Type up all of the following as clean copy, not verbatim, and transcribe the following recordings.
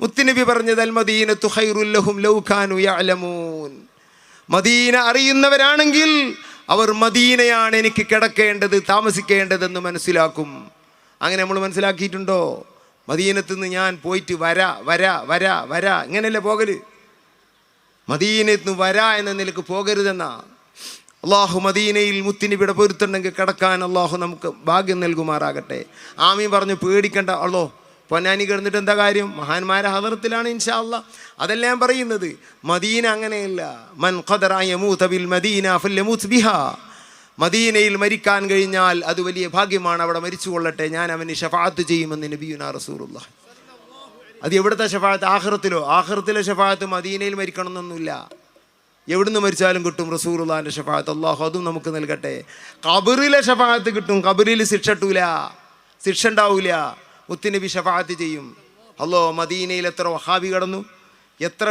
മുത്തുനബി പറഞ്ഞത് അൽ മദീനത്തു ഖൈറുൽ ലഹും ലൗ കാനൂ യഅലമൂൻ. മദീന അറിയുന്നവരാണെങ്കിൽ അവർ മദീനയാണ് എനിക്ക് കിടക്കേണ്ടത്, താമസിക്കേണ്ടതെന്ന് മനസ്സിലാക്കും. അങ്ങനെ നമ്മൾ മനസ്സിലാക്കിയിട്ടുണ്ടോ? മദീനത്ത് നിന്ന് ഞാൻ പോയിട്ട് വരാ ഇങ്ങനെയല്ലേ പോകല്? മദീനത്ത് നിന്ന് വരാ എന്ന നിലക്ക് പോകരുതെന്നാ. അള്ളാഹു മദീനയിൽ മുത്തുനബിയുടെ പൊരുത്തുണ്ടെങ്കിൽ കിടക്കാൻ അള്ളാഹു നമുക്ക് ഭാഗ്യം നൽകുമാറാകട്ടെ. ആമീൻ പറഞ്ഞു. പേടിക്കണ്ട. അള്ളോ പൊന്നാനി കിടന്നിട്ട് എന്താ കാര്യം? മഹാന്മാരെ ഹദറത്തിലാണ് ഇൻഷാ അല്ലാഹ്. അതല്ല ഞാൻ പറയുന്നത്. മദീന അങ്ങനെയല്ല. മൻ ഖദറ യമൂത ബിൽ മദീന ഫല്യമൂത് ബിഹാ. മദീനയിൽ മരിക്കാൻ കഴിഞ്ഞാൽ അത് വലിയ ഭാഗ്യമാണ്. അവിടെ മരിച്ചു കൊള്ളട്ടെ, ഞാൻ അവന് ശഫാഅത്ത് ചെയ്യുമെന്ന് നബിയുനാ റസൂലുള്ളാഹി. അത് എവിടുത്തെ ശഫാഅത്ത്? ആഖിറത്തിലോ? ആഖിറത്തിലെ ശഫാഅത്ത് മദീനയിൽ മരിക്കണം എന്നൊന്നുമില്ല. എവിടുന്ന് മരിച്ചാലും കിട്ടും റസൂലുള്ളാഹിന്റെ ശഫാഅത്ത്. അല്ലാഹു അതും നമുക്ക് നൽകട്ടെ. ഖബറിലെ ശഫാഅത്ത് കിട്ടും. ഖബറിൽ ശിക്ഷ ഉണ്ടാവില്ല. മുത്തുനബി ശഫാഅത്ത് ചെയ്യും. അല്ലോ മദീനയിൽ എത്ര വഹാബി കിടന്നു, എത്ര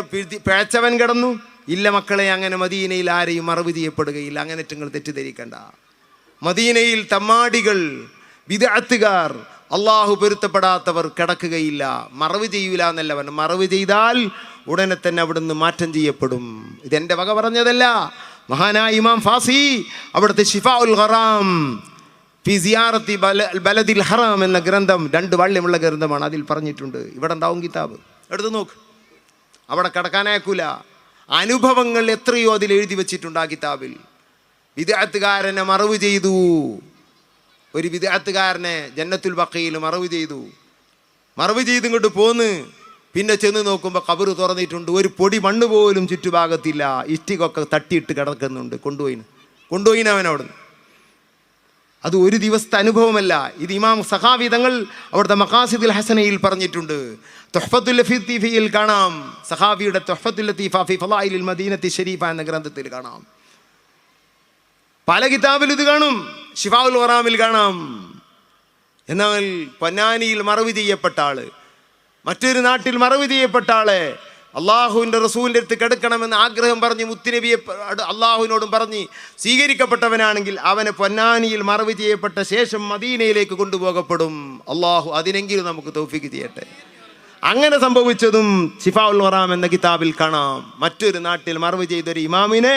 പിഴച്ചവൻ കിടന്നു. ഇല്ല മക്കളെ, അങ്ങനെ മദീനയിൽ ആരെയും മറവ് ചെയ്യപ്പെടുകയില്ല. അങ്ങനെ നിങ്ങൾ തെറ്റിദ്ധരിക്കണ്ട. മദീനയിൽ തമ്മാടികൾ, ബിദ്അത്തുകാർ, അള്ളാഹു പൊരുത്തപ്പെടാത്തവർ കിടക്കുകയില്ല. മറവ് ചെയ്യൂല എന്നല്ല പറഞ്ഞു. മറവ് ചെയ്താൽ ഉടനെ തന്നെ അവിടുന്ന് മാറ്റം ചെയ്യപ്പെടും. ഇതെൻ്റെ വക പറഞ്ഞതല്ല. മഹാനായ ഇമാം ഫാസി അവിടുത്തെ ശിഫാഉൽ ഖറാം ഫി സിയാറത്തി ബലദിൽ ഹറാം എന്ന ഗ്രന്ഥം, 2 വാള്യമുള്ള ഗ്രന്ഥമാണ്. അതിൽ പറഞ്ഞിട്ടുണ്ട്. ഇവിടെ ഉണ്ടാവും കിതാബ്, എടുത്ത് നോക്ക്. അവിടെ കിടക്കാനയക്കൂല. അനുഭവങ്ങൾ എത്രയോ അതിൽ എഴുതി വെച്ചിട്ടുണ്ട് ആ കിതാബിൽ. ബിദ്അത്തുകാരനെ മറവ് ചെയ്തു. ഒരു ബിദ്അത്തുകാരനെ ജന്നത്തുൽ ബഖീൽ മറവ് ചെയ്ത് ഇങ്ങോട്ട് പോന്ന്. പിന്നെ ചെന്ന് നോക്കുമ്പോൾ ഖബർ തുറന്നിട്ടുണ്ട്. ഒരു പൊടി മണ്ണ് പോലും ചുറ്റുഭാഗത്തില്ല. ഇഷ്ടികൊക്കെ തട്ടിയിട്ട് കിടക്കുന്നുണ്ട്. കൊണ്ടുപോയിന് അവൻ അവിടുന്ന്. അത് ഒരു ദിവസത്തെ അനുഭവമല്ല. ഇത് ഇമാം സഖാവി തങ്ങൾ അവിടുത്തെ മഖാസിദുൽ ഹസനയിൽ പറഞ്ഞിട്ടുണ്ട്. തുഹ്ഫത്തുൽ ലത്തീഫയിൽ കാണാം. സഖാവിയുടെ തുഹ്ഫത്തുൽ ലത്തീഫ ഫി ഫളായിലിൽ മദീനത്തി ശരീഫ എന്ന ഗ്രന്ഥത്തിൽ കാണാം. പല കിതാബിൽ ഇത് കാണും. ശിഫാഉൽ ഖറാമിൽ കാണാം. എന്നാൽ പൊന്നാനിയിൽ മറവ് ചെയ്യപ്പെട്ട ആള്, മറ്റൊരു നാട്ടിൽ മറവ് ചെയ്യപ്പെട്ട ആളെ അള്ളാഹുവിൻ്റെ റസൂലിൻ്റെ അടുത്ത് കിടക്കണമെന്ന് ആഗ്രഹം പറഞ്ഞ് മുത്തുനബിയെ അള്ളാഹുവിനോടും പറഞ്ഞ് സ്വീകരിക്കപ്പെട്ടവനാണെങ്കിൽ അവനെ പൊന്നാനിയിൽ മറവ് ചെയ്യപ്പെട്ട ശേഷം മദീനയിലേക്ക് കൊണ്ടുപോകപ്പെടും. അള്ളാഹു അതിനെങ്കിലും നമുക്ക് തൗഫീഖ് ചെയ്യട്ടെ. അങ്ങനെ സംഭവിച്ചതും ശിഫാഉൽ ഖറാം എന്ന കിതാബിൽ കാണാം. മറ്റൊരു നാട്ടിൽ മറവ് ചെയ്തൊരു ഇമാമിനെ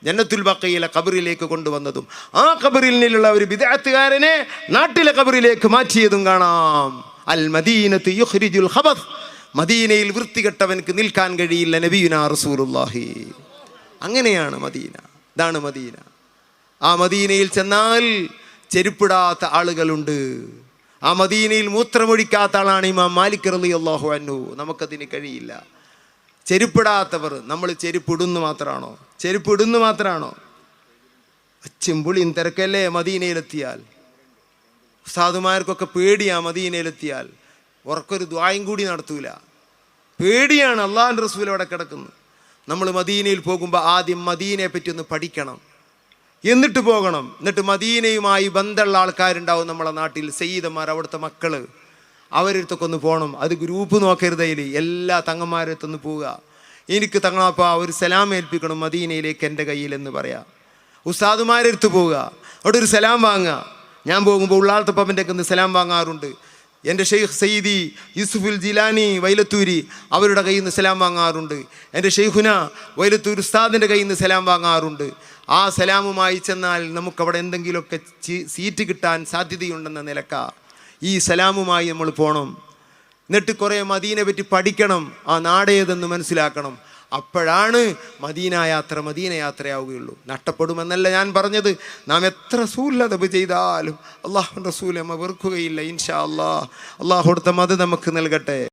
ജന്നത്തുൽ ബഖീലെ ഖബറിലേക്ക് കൊണ്ടുവന്നതും ആ ഖബറിൽ നിന്നുള്ള ഒരു ബിദ്അത്തുകാരനെ നാട്ടിലെ ഖബറിലേക്ക് മാറ്റിയതും കാണാം. അൽ മദീനത്തു യുഖ്രിജുൽ ഖബസ്. മദീനയിൽ വൃത്തികെട്ടവൻക്ക് നിൽക്കാൻ കഴിയില്ല. നബിയുനാ റസൂലുള്ളാഹി. അങ്ങനെയാണ് മദീന. ഇതാണ് മദീന. ആ മദീനയിൽ ചെന്നാൽ ചെരുപ്പിടാത്ത ആളുകളുണ്ട്. ആ മദീനയിൽ മൂത്രമൊഴിക്കാത്ത ആളാണ് ഇമാം മാലിക് റളിയല്ലാഹു അൻഹു. നമുക്കതിന് കഴിയില്ല. ചെരുപ്പിടാത്തവർ. നമ്മൾ ചെരുപ്പിടുന്നു മാത്രമാണോ? ചിമ്പുളിയും തിരക്കല്ലേ മദീനയിലെത്തിയാൽ. ഉസ്താദുമാർക്കൊക്കെ പേടിയാ മദീനയിലെത്തിയാൽ. ഉറക്കൊരു ദുആയും കൂടി നടത്തൂല. പേടിയാണ്. അള്ളാഹുവിൻ്റെ റസൂൽ അവിടെ കിടക്കുന്നു. നമ്മൾ മദീനയിൽ പോകുമ്പോൾ ആദ്യം മദീനയെ പറ്റി ഒന്ന് പഠിക്കണം, എന്നിട്ട് പോകണം. എന്നിട്ട് മദീനയുമായി ബന്ധമുള്ള ആൾക്കാരുണ്ടാവും നമ്മളെ നാട്ടിൽ, സയ്യിദന്മാർ, അവിടുത്തെ മക്കള്, അവരടുത്തൊക്കെ ഒന്ന് പോകണം. അത് ഗ്രൂപ്പ് നോക്കരുത്. അതിൽ എല്ലാ തങ്ങന്മാരടുത്തൊന്ന് പോവുക. എനിക്ക് തങ്ങളാപ്പാ ഒരു സലാം ഏൽപ്പിക്കണം മദീനയിലേക്ക് എൻ്റെ കയ്യിൽ എന്ന് പറയാം. ഉസ്താദുമാരടുത്ത് പോവുക, അവിടെ ഒരു സലാം വാങ്ങുക. ഞാൻ പോകുമ്പോൾ ഉള്ളാളത്തപ്പൻ്റെ ഒക്കെ സലാം വാങ്ങാറുണ്ട്. എൻ്റെ ഷെയ്ഖ് സയ്യിദി യൂസുഫുൽ ജിലാനി വൈലത്തൂരി അവരുടെ കയ്യിൽ നിന്ന് സലാം വാങ്ങാറുണ്ട്. എൻ്റെ ഷെയ്ഖുന വൈലത്തൂർ ഉസ്താദിൻ്റെ കയ്യിൽ നിന്ന് സലാം വാങ്ങാറുണ്ട്. ആ സലാമുമായി ചെന്നാൽ നമുക്കവിടെ എന്തെങ്കിലുമൊക്കെ സീറ്റ് കിട്ടാൻ സാധ്യതയുണ്ടെന്ന നിലക്ക ഈ സലാമുമായി നമ്മൾ പോകണം. എന്നിട്ട് കുറേ മദീനെ പറ്റി പഠിക്കണം. ആ നാടേതെന്ന് മനസ്സിലാക്കണം. അപ്പോഴാണ് മദീന യാത്രയാവുകയുള്ളൂ. നഷ്ടപ്പെടുമെന്നല്ല ഞാൻ പറഞ്ഞത്. നാം എത്ര റസൂലദബ് ചെയ്താലും അള്ളാഹുവിൻ്റെ റസൂൽ നമ്മ വെറുക്കുകയില്ല. ഇൻഷാ അല്ലാഹ്. അള്ളാഹു കൊടുത്ത മദ് നമുക്ക് നൽകട്ടെ.